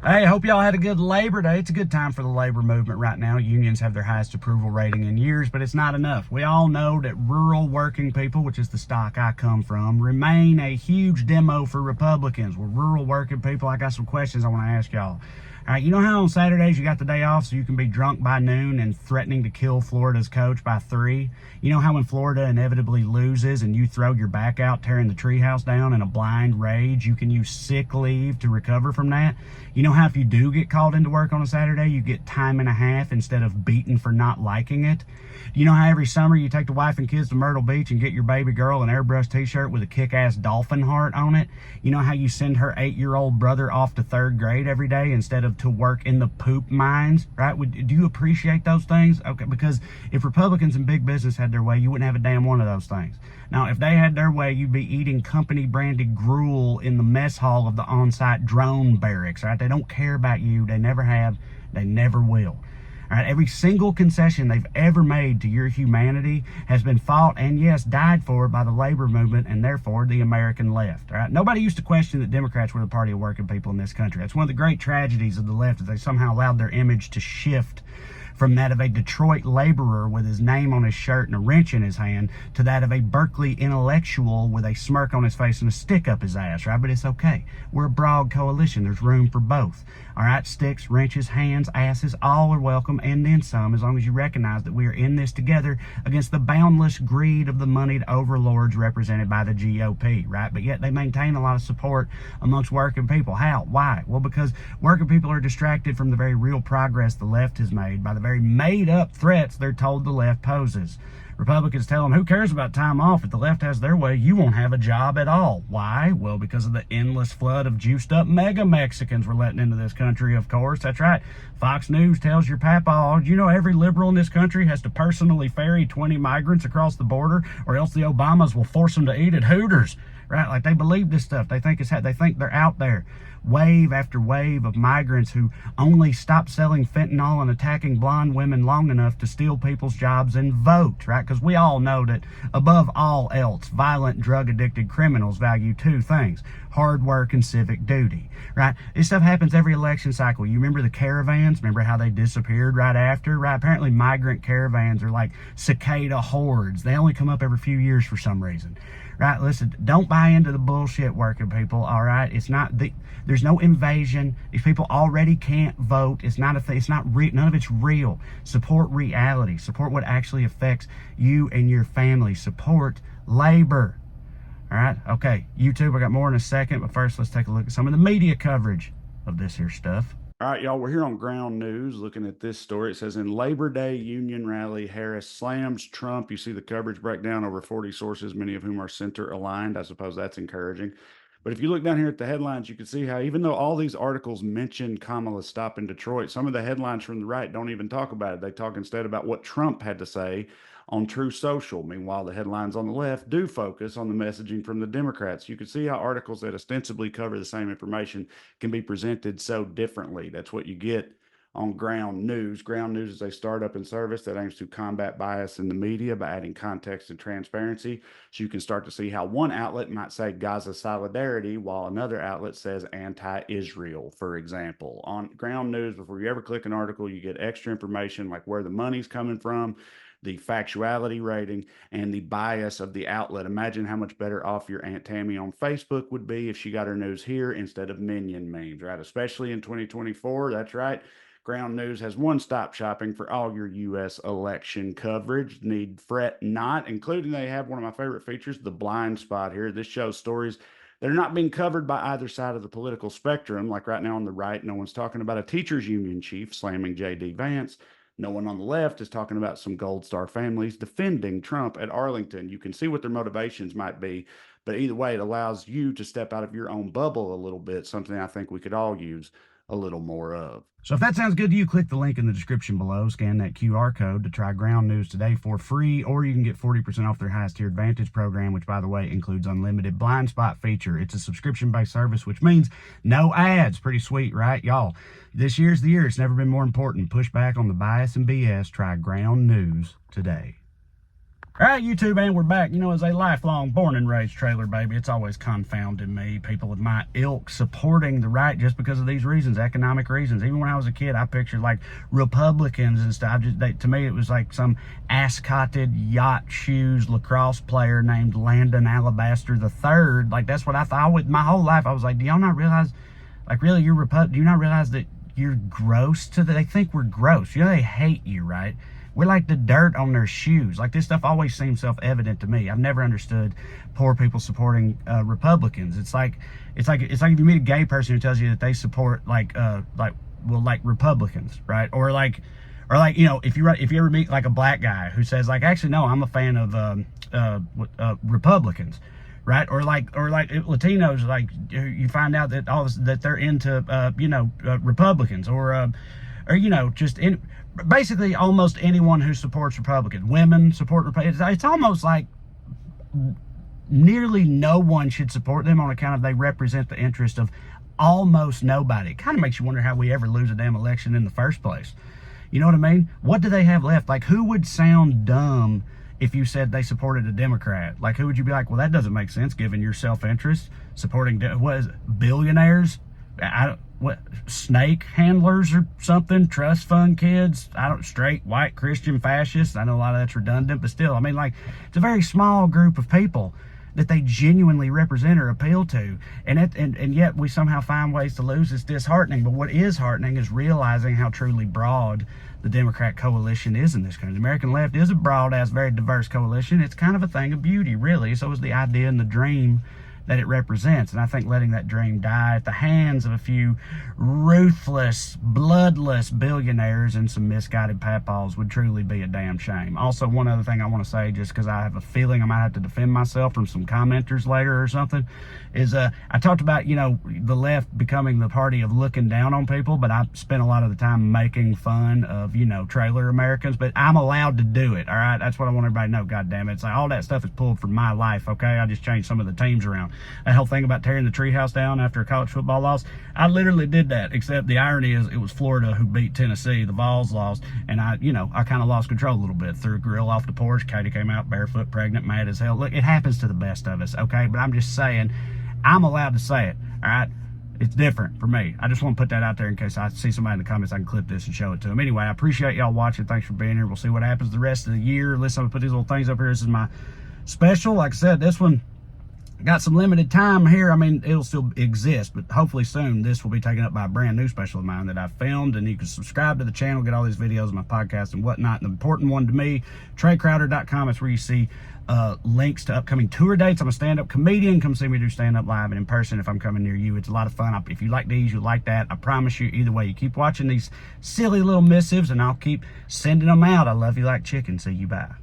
Hey, hope y'all had a good Labor Day. It's a good time for the labor movement right now. Unions have their highest approval rating in years, but it's not enough. We all know that rural working people, which is the stock I come from, remain a huge demo for Republicans. We're rural working people. I got some questions I want to ask y'all. All right, you know how on Saturdays you got the day off so you can be drunk by noon and threatening to kill Florida's coach by 3? You know how when Florida inevitably loses and you throw your back out tearing the treehouse down in a blind rage, you can use sick leave to recover from that? You know how if you do get called into work on a Saturday, you get time and a half instead of beaten for not liking it? You know how every summer you take the wife and kids to Myrtle Beach and get your baby girl an airbrush t-shirt with a kick-ass dolphin heart on it? You know how you send her 8-year-old brother off to 3rd grade every day instead of to work in the poop mines, right? Do you appreciate those things? Okay, because if Republicans and big business had their way, you wouldn't have a damn one of those things. Now, if they had their way, you'd be eating company-branded gruel in the mess hall of the on-site drone barracks, right? They don't care about you. They never have. They never will. All right, every single concession they've ever made to your humanity has been fought and, yes, died for by the labor movement and, therefore, the American left. All right, nobody used to question that Democrats were the party of working people in this country. That's one of the great tragedies of the left, is they somehow allowed their image to shift from that of a Detroit laborer with his name on his shirt and a wrench in his hand to that of a Berkeley intellectual with a smirk on his face and a stick up his ass, right? But it's okay. We're a broad coalition. There's room for both. All right, sticks, wrenches, hands, asses, all are welcome, and then some, as long as you recognize that we are in this together against the boundless greed of the moneyed overlords represented by the GOP, right? But yet they maintain a lot of support amongst working people. How? Why? Well, because working people are distracted from the very real progress the left has made by the very made-up threats they're told the left poses. Republicans tell them, who cares about time off? If the left has their way, you won't have a job at all. Why? Well, because of the endless flood of juiced-up mega Mexicans we're letting into this country, of course. That's right. Fox News tells your papa, you know every liberal in this country has to personally ferry 20 migrants across the border, or else the Obamas will force them to eat at Hooters. Right? Like, they believe this stuff. They think they're out there. Wave after wave of migrants who only stop selling fentanyl and attacking blonde women long enough to steal people's jobs and vote, right? Because we all know that above all else, violent, drug-addicted criminals value 2 things: hard work and civic duty, right? This stuff happens every election cycle. You remember the caravans? Remember how they disappeared right after, right? Apparently migrant caravans are like cicada hordes. They only come up every few years for some reason. Right, listen, don't buy into the bullshit, working people, all right? There's no invasion. These people already can't vote. It's not a thing. It's not real. None of it's real. Support reality. Support what actually affects you and your family. Support labor. All right, okay, YouTube, I got more in a second, but first let's take a look at some of the media coverage of this here stuff. All right, y'all, we're here on Ground News looking at this story. It says, in Labor Day union rally, Harris slams Trump. You see the coverage breakdown over 40 sources, many of whom are center aligned. I suppose that's encouraging. But if you look down here at the headlines, you can see how even though all these articles mention Kamala's stop in Detroit, some of the headlines from the right don't even talk about it. They talk instead about what Trump had to say on True Social. Meanwhile, the headlines on the left do focus on the messaging from the Democrats. You can see how articles that ostensibly cover the same information can be presented so differently. That's what you get on Ground News. Ground News is a startup and service that aims to combat bias in the media by adding context and transparency. So you can start to see how one outlet might say Gaza solidarity while another outlet says anti-Israel, for example. On Ground News, before you ever click an article, you get extra information like where the money's coming from, the factuality rating, and the bias of the outlet. Imagine how much better off your Aunt Tammy on Facebook would be if she got her news here instead of Minion memes, right? Especially in 2024, that's right. Ground News has one-stop shopping for all your U.S. election coverage. Need fret not, including they have one of my favorite features, the blind spot here. This shows stories that are not being covered by either side of the political spectrum. Like right now on the right, no one's talking about a teachers union chief slamming J.D. Vance. No one on the left is talking about some Gold Star families defending Trump at Arlington. You can see what their motivations might be, but either way, it allows you to step out of your own bubble a little bit, something I think we could all use a little more of. So if that sounds good to you, click the link in the description below, scan that QR code to try Ground News today for free, or you can get 40% off their highest tier Advantage program, which, by the way, includes unlimited blind spot feature. It's a subscription-based service, which means no ads. Pretty sweet, right, y'all? This year's the year. It's never been more important. Push back on the bias and BS. Try Ground News today. All right, YouTube, and we're back. You know, as a lifelong born and raised trailer baby, it's always confounded me, people of my ilk supporting the right just because of these reasons, economic reasons. Even when I was a kid, I pictured like Republicans and stuff. To me, it was like some ascotted yacht shoes lacrosse player named Landon Alabaster III. Like, that's what I thought. My whole life, I was like, do y'all not realize, like, really, do you not realize that you're gross to them? They think we're gross. You know, they hate you, right? We're like the dirt on their shoes. Like, this stuff always seems self-evident to me. I've never understood poor people supporting Republicans. It's like if you meet a gay person who tells you that they support like Republicans, right? Or like you know, if you ever meet like a black guy who says like, actually no, I'm a fan of Republicans, right? Or like Latinos, like you find out that that they're into Republicans, or you know, just basically almost anyone who supports Republicans. Women support Republicans. It's almost like nearly no one should support them on account of they represent the interest of almost nobody. It kind of makes you wonder how we ever lose a damn election in the first place. You know what I mean? What do they have left? Like, who would sound dumb if you said they supported a Democrat? Like, who would you be like, well, that doesn't make sense given your self-interest, supporting, what is it, billionaires? What, snake handlers or something, trust fund kids, straight white Christian fascists. I know a lot of that's redundant, but still, I mean, like, it's a very small group of people that they genuinely represent or appeal to, and yet we somehow find ways to lose. It's disheartening. But what is heartening is realizing how truly broad the Democrat coalition is in this country. The American left is a broad-ass, very diverse coalition. It's kind of a thing of beauty, really. So is the idea and the dream that it represents. And I think letting that dream die at the hands of a few ruthless, bloodless billionaires and some misguided papaws would truly be a damn shame. Also, one other thing I want to say, just because I have a feeling I might have to defend myself from some commenters later or something, is I talked about, you know, the left becoming the party of looking down on people, but I spent a lot of the time making fun of, you know, trailer Americans, but I'm allowed to do it, all right? That's what I want everybody to know, goddammit. It's like all that stuff is pulled from my life, okay? I just changed some of the teams around. That whole thing about tearing the treehouse down after a college football loss, I literally did that, except the irony is it was Florida who beat Tennessee. The Vols lost, and I kind of lost control a little bit. Threw a grill off the porch. Katie came out barefoot, pregnant, mad as hell. Look, it happens to the best of us, okay? But I'm just saying, I'm allowed to say it, all right? It's different for me. I just want to put that out there in case I see somebody in the comments, I can clip this and show it to them. Anyway, I appreciate y'all watching. Thanks for being here. We'll see what happens the rest of the year. Listen, I'm going to put these little things up here. This is my special. Like I said, this one got some limited time here. I mean, it'll still exist, but hopefully soon this will be taken up by a brand new special of mine that I filmed, and you can subscribe to the channel, get all these videos, my podcast and whatnot. And the important one to me, TreyCrowder.com. It's where you see links to upcoming tour dates. I'm a stand-up comedian. Come see me do stand-up live and in person if I'm coming near you. It's a lot of fun. If you like these, you'll like that. I promise you. Either way, you keep watching these silly little missives, and I'll keep sending them out. I love you like chicken. See you. Bye.